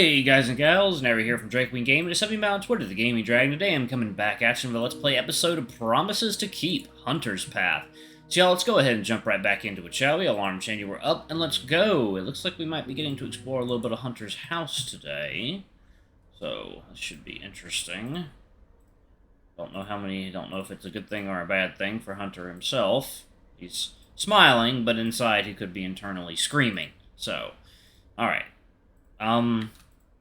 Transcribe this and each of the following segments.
Hey guys and gals, Never here from Drake Wing Gaming. Just have me on Twitter, the Gaming Dragon. Today I'm coming back at you with a Let's Play episode of Promises to Keep, Hunter's Path. So y'all, let's go ahead and jump right back into it, shall we? Alarm chain, you were up, and let's go. It looks like we might be getting to explore a little bit of Hunter's house today. So, this should be interesting. Don't know if it's a good thing or a bad thing for Hunter himself. He's smiling, but inside he could be internally screaming. So, alright.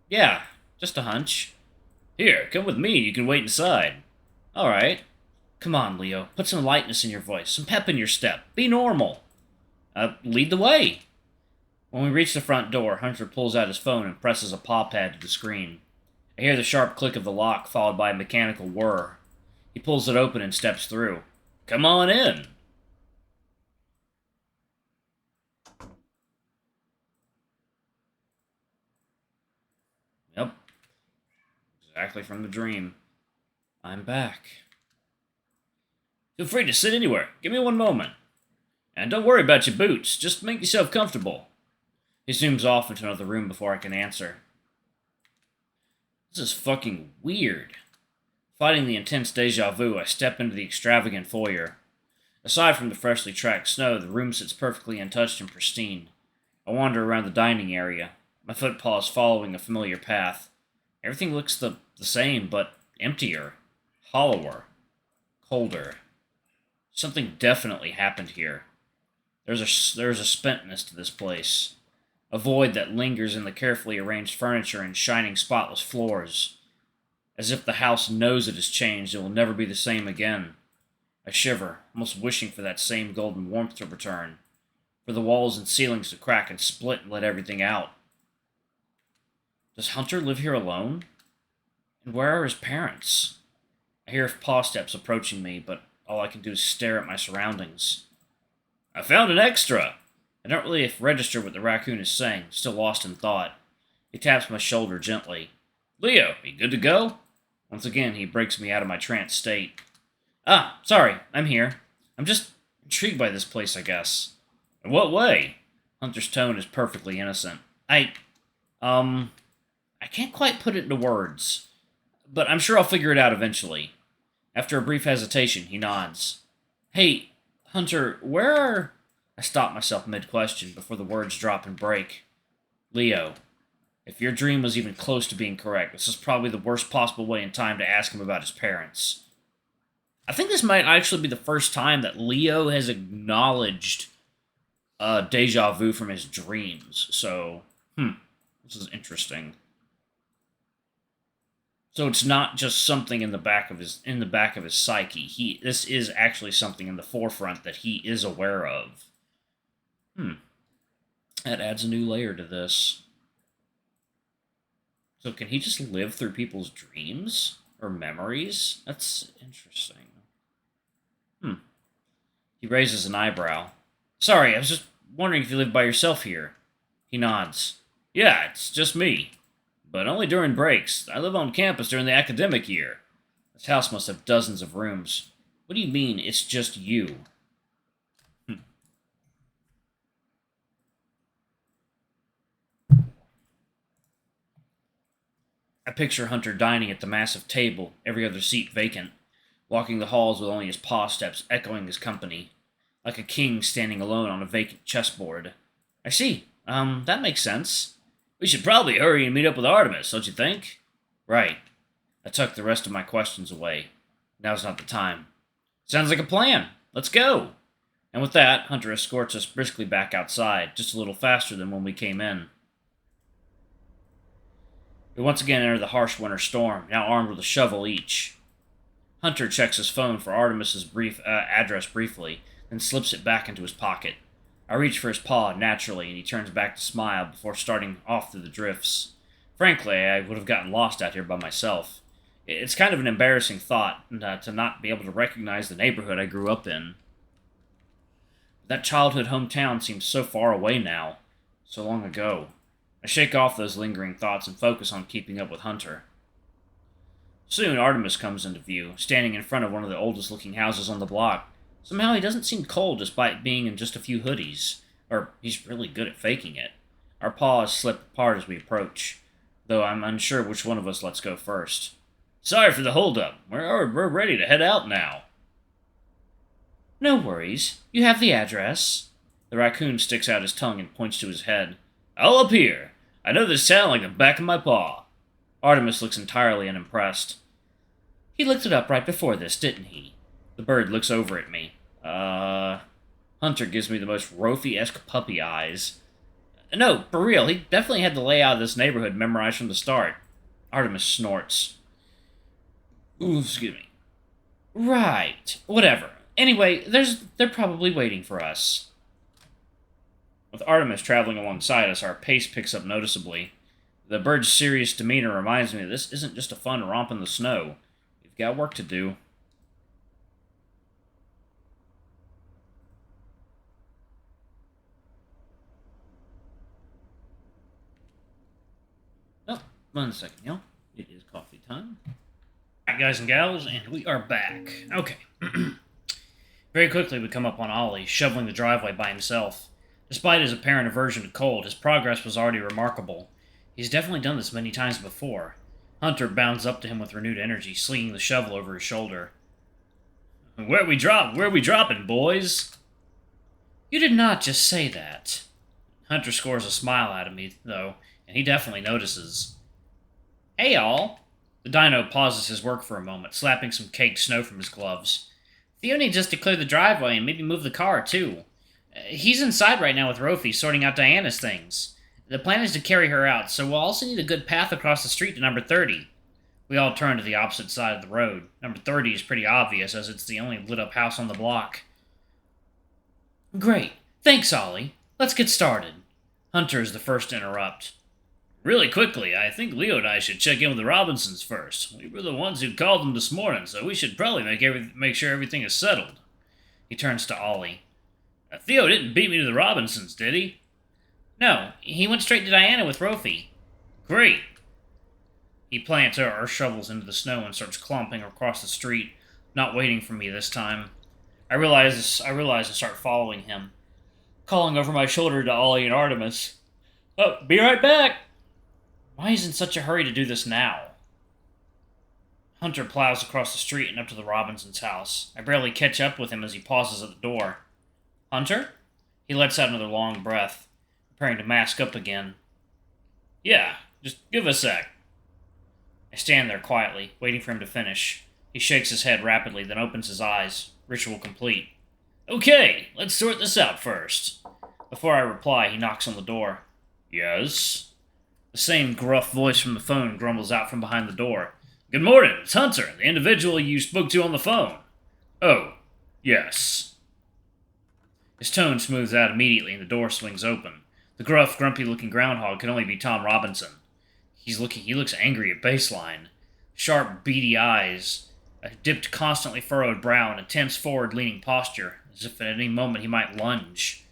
Yeah, just a hunch. Here, come with me, you can wait inside. Alright. Come on, Leo, put some lightness in your voice, some pep in your step. Be normal. Lead the way. When we reach the front door, Hunter pulls out his phone and presses a paw pad to the screen. I hear the sharp click of the lock, followed by a mechanical whir. He pulls it open and steps through. Come on in. Yep. Exactly from the dream. I'm back. Feel free to sit anywhere. Give me one moment. And don't worry about your boots. Just make yourself comfortable. He zooms off into another room before I can answer. This is fucking weird. Fighting the intense deja vu, I step into the extravagant foyer. Aside from the freshly tracked snow, the room sits perfectly untouched and pristine. I wander around the dining area, my footpaws following a familiar path. Everything looks the same, but emptier, hollower, colder. Something definitely happened here. There's a spentness to this place. A void that lingers in the carefully arranged furniture and shining spotless floors. As if the house knows it has changed and will never be the same again. I shiver, almost wishing for that same golden warmth to return. For the walls and ceilings to crack and split and let everything out. Does Hunter live here alone? And where are his parents? I hear paw steps approaching me, but all I can do is stare at my surroundings. I found an extra! I don't really register what the raccoon is saying, still lost in thought. He taps my shoulder gently. Leo, you good to go? Once again, he breaks me out of my trance state. Ah, sorry, I'm here. I'm just intrigued by this place, I guess. In what way? Hunter's tone is perfectly innocent. I can't quite put it into words, but I'm sure I'll figure it out eventually. After a brief hesitation, he nods. Hey, Hunter, where are... I stop myself mid-question before the words drop and break. Leo, if your dream was even close to being correct, this is probably the worst possible way in time to ask him about his parents. I think this might actually be the first time that Leo has acknowledged deja vu from his dreams, so, this is interesting. So it's not just something in the back of his psyche. This is actually something in the forefront that he is aware of. That adds a new layer to this. So can he just live through people's dreams or memories? That's interesting. He raises an eyebrow. Sorry, I was just wondering if you live by yourself here. He nods. Yeah, it's just me. But only during breaks. I live on campus during the academic year. This house must have dozens of rooms. What do you mean, it's just you? I picture Hunter dining at the massive table, every other seat vacant, walking the halls with only his paw steps echoing his company, like a king standing alone on a vacant chessboard. I see. That makes sense. We should probably hurry and meet up with Artemis, don't you think? Right. I tucked the rest of my questions away. Now's not the time. Sounds like a plan. Let's go. And with that, Hunter escorts us briskly back outside, just a little faster than when we came in. We once again enter the harsh winter storm, now armed with a shovel each. Hunter checks his phone for Artemis's address briefly, then slips it back into his pocket. I reach for his paw naturally, and he turns back to smile before starting off through the drifts. Frankly, I would have gotten lost out here by myself. It's kind of an embarrassing thought to not be able to recognize the neighborhood I grew up in. That childhood hometown seems so far away now, so long ago. I shake off those lingering thoughts and focus on keeping up with Hunter. Soon, Artemis comes into view, standing in front of one of the oldest-looking houses on the block. Somehow he doesn't seem cold despite being in just a few hoodies, or he's really good at faking it. Our paws slip apart as we approach. though I'm unsure which one of us lets go first. Sorry for the holdup. We're ready to head out now. No worries. You have the address. The raccoon sticks out his tongue and points to his head. All up here. I know this town like the back of my paw. Artemis looks entirely unimpressed. He looked it up right before this, didn't he? The bird looks over at me. Hunter gives me the most Rofi-esque puppy eyes. No, for real, he definitely had the layout of this neighborhood memorized from the start. Artemis snorts. Ooh, excuse me. Right. Whatever. Anyway, they're probably waiting for us. With Artemis traveling alongside us, our pace picks up noticeably. The bird's serious demeanor reminds me that this isn't just a fun romp in the snow. We've got work to do. Oh, 1 second, y'all. It is coffee time. Alright, guys and gals, and we are back. Okay. Very quickly, we come up on Ollie, shoveling the driveway by himself. Despite his apparent aversion to cold, his progress was already remarkable. He's definitely done this many times before. Hunter bounds up to him with renewed energy, slinging the shovel over his shoulder. Where we dropping, boys? You did not just say that. Hunter scores a smile out of me, though, and he definitely notices. Hey, all. The dino pauses his work for a moment, slapping some caked snow from his gloves. Theo needs us to clear the driveway and maybe move the car, too. He's inside right now with Rofi, sorting out Diana's things. The plan is to carry her out, so we'll also need a good path across the street to number 30. We all turn to the opposite side of the road. Number 30 is pretty obvious, as it's the only lit-up house on the block. Great. Thanks, Ollie. Let's get started. Hunter is the first to interrupt. Really quickly, I think Leo and I should check in with the Robinsons first. We were the ones who called them this morning, so we should probably make sure everything is settled. He turns to Ollie. Theo didn't beat me to the Robinsons, did he? No, he went straight to Diana with Rofi. Great. He plants our shovels into the snow and starts clomping across the street, not waiting for me this time. I realize and start following him, calling over my shoulder to Ollie and Artemis. Oh, be right back! Why is he in such a hurry to do this now? Hunter plows across the street and up to the Robinsons' house. I barely catch up with him as he pauses at the door. Hunter? He lets out another long breath, preparing to mask up again. Yeah, just give a sec. I stand there quietly, waiting for him to finish. He shakes his head rapidly, then opens his eyes. Ritual complete. Okay, let's sort this out first. Before I reply, he knocks on the door. Yes? The same gruff voice from the phone grumbles out from behind the door. Good morning, it's Hunter, the individual you spoke to on the phone. Oh, yes. His tone smooths out immediately and the door swings open. The gruff, grumpy-looking groundhog can only be Tom Robinson. He looks angry at baseline. Sharp, beady eyes, a dipped, constantly furrowed brow, and a tense, forward-leaning posture, as if at any moment he might lunge.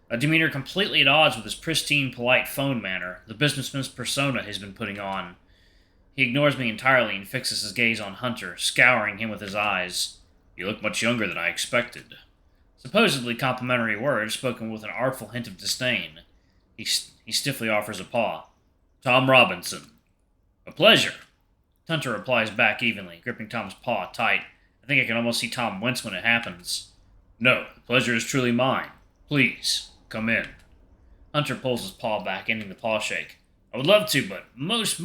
A demeanor completely at odds with his pristine, polite phone manner, the businessman's persona he's been putting on. He ignores me entirely and fixes his gaze on Hunter, scouring him with his eyes. You look much younger than I expected. Supposedly complimentary words spoken with an artful hint of disdain. He stiffly offers a paw. Tom Robinson. A pleasure. Hunter replies back evenly, gripping Tom's paw tight. I think I can almost see Tom wince when it happens. No, the pleasure is truly mine. Please, come in. Hunter pulls his paw back, ending the paw shake. I would love to, but most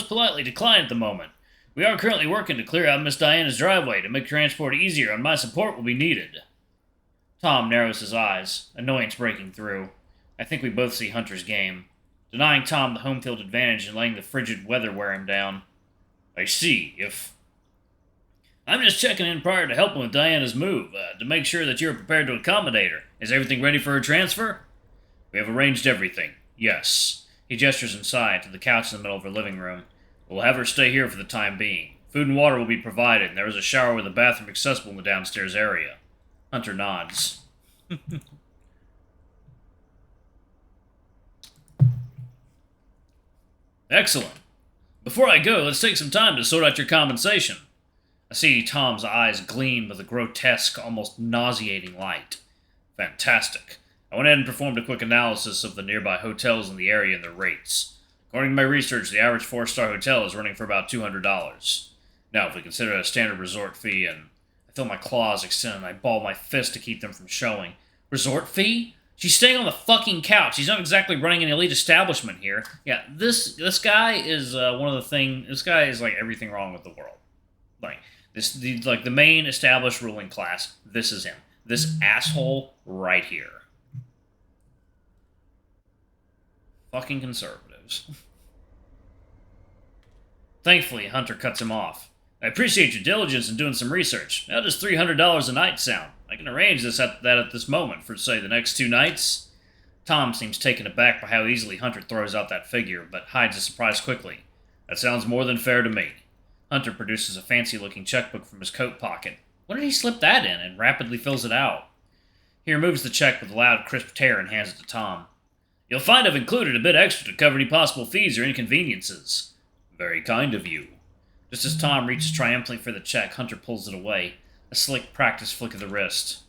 politely decline at the moment. We are currently working to clear out Miss Diana's driveway to make transport easier, and my support will be needed. Tom narrows his eyes, annoyance breaking through. I think we both see Hunter's game. Denying Tom the home field advantage and letting the frigid weather wear him down. I see, I'm just checking in prior to helping with Diana's move, to make sure that you're prepared to accommodate her. Is everything ready for her transfer? We have arranged everything, yes. He gestures inside, to the couch in the middle of her living room. We'll have her stay here for the time being. Food and water will be provided, and there is a shower with a bathroom accessible in the downstairs area. Hunter nods. Excellent. Before I go, let's take some time to sort out your compensation. I see Tom's eyes gleam with a grotesque, almost nauseating light. Fantastic. I went ahead and performed a quick analysis of the nearby hotels in the area and their rates. According to my research, the average 4-star hotel is running for about $200. Now, if we consider a standard resort fee, and I feel my claws extend and I ball my fist to keep them from showing. Resort fee? She's staying on the fucking couch. She's not exactly running an elite establishment here. Yeah, this guy is one of the thing. This guy is like everything wrong with the world. Like the main established ruling class. This is him. This asshole right here. Fucking conservatives. Thankfully, Hunter cuts him off. I appreciate your diligence in doing some research. How does $300 a night sound? I can arrange that at this moment for, say, the next 2 nights. Tom seems taken aback by how easily Hunter throws out that figure, but hides his surprise quickly. That sounds more than fair to me. Hunter produces a fancy-looking checkbook from his coat pocket. When did he slip that in, and rapidly fills it out? He removes the check with a loud, crisp tear and hands it to Tom. You'll find I've included a bit extra to cover any possible fees or inconveniences. Very kind of you. Just as Tom reaches triumphantly for the check, Hunter pulls it away. A slick, practiced flick of the wrist.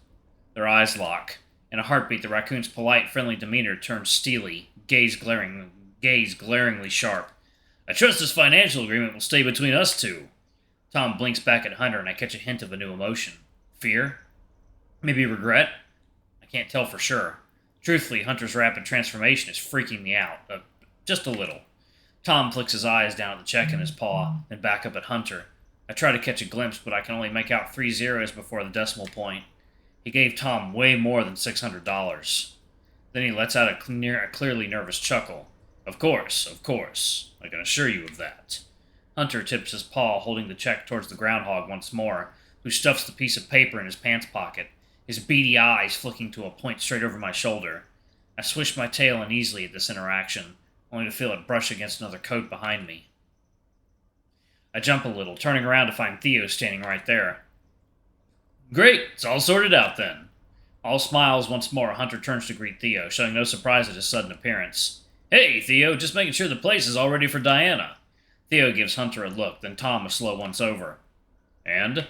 Their eyes lock. In a heartbeat, the raccoon's polite, friendly demeanor turns steely, gaze glaringly sharp. I trust this financial agreement will stay between us two. Tom blinks back at Hunter, and I catch a hint of a new emotion. Fear? Maybe regret? I can't tell for sure. Truthfully, Hunter's rapid transformation is freaking me out. Just a little. Tom flicks his eyes down at the check in his paw, then back up at Hunter. I try to catch a glimpse, but I can only make out 3 zeros before the decimal point. He gave Tom way more than $600. Then he lets out a clearly nervous chuckle. Of course. I can assure you of that. Hunter tips his paw, holding the check towards the groundhog once more, who stuffs the piece of paper in his pants pocket, his beady eyes flicking to a point straight over my shoulder. I swish my tail uneasily at this interaction, only to feel it brush against another coat behind me. I jump a little, turning around to find Theo standing right there. Great, it's all sorted out then. All smiles once more, Hunter turns to greet Theo, showing no surprise at his sudden appearance. Hey, Theo, just making sure the place is all ready for Diana. Theo gives Hunter a look, then Tom a slow once over. And?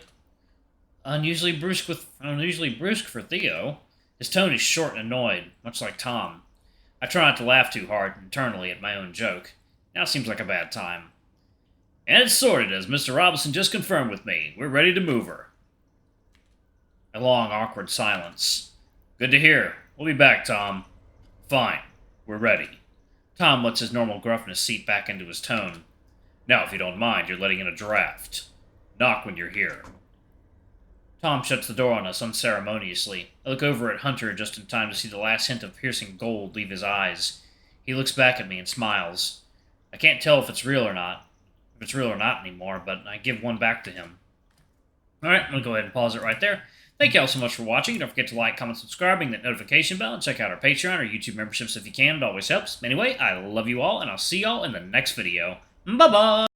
Unusually brusque for Theo. His tone is short and annoyed, much like Tom. I try not to laugh too hard internally at my own joke. Now seems like a bad time. And it's sorted, as Mr. Robinson just confirmed with me. We're ready to move her. A long, awkward silence. Good to hear. We'll be back, Tom. Fine. We're ready. Tom lets his normal gruffness seep back into his tone. Now, if you don't mind, you're letting in a draft. Knock when you're here. Tom shuts the door on us unceremoniously. I look over at Hunter just in time to see the last hint of piercing gold leave his eyes. He looks back at me and smiles. I can't tell if it's real or not anymore, but I give one back to him. Alright, I'm going to go ahead and pause it right there. Thank you all so much for watching. Don't forget to like, comment, subscribe, ring that notification bell, and check out our Patreon or YouTube memberships if you can. It always helps. Anyway, I love you all, and I'll see y'all in the next video. Bye-bye!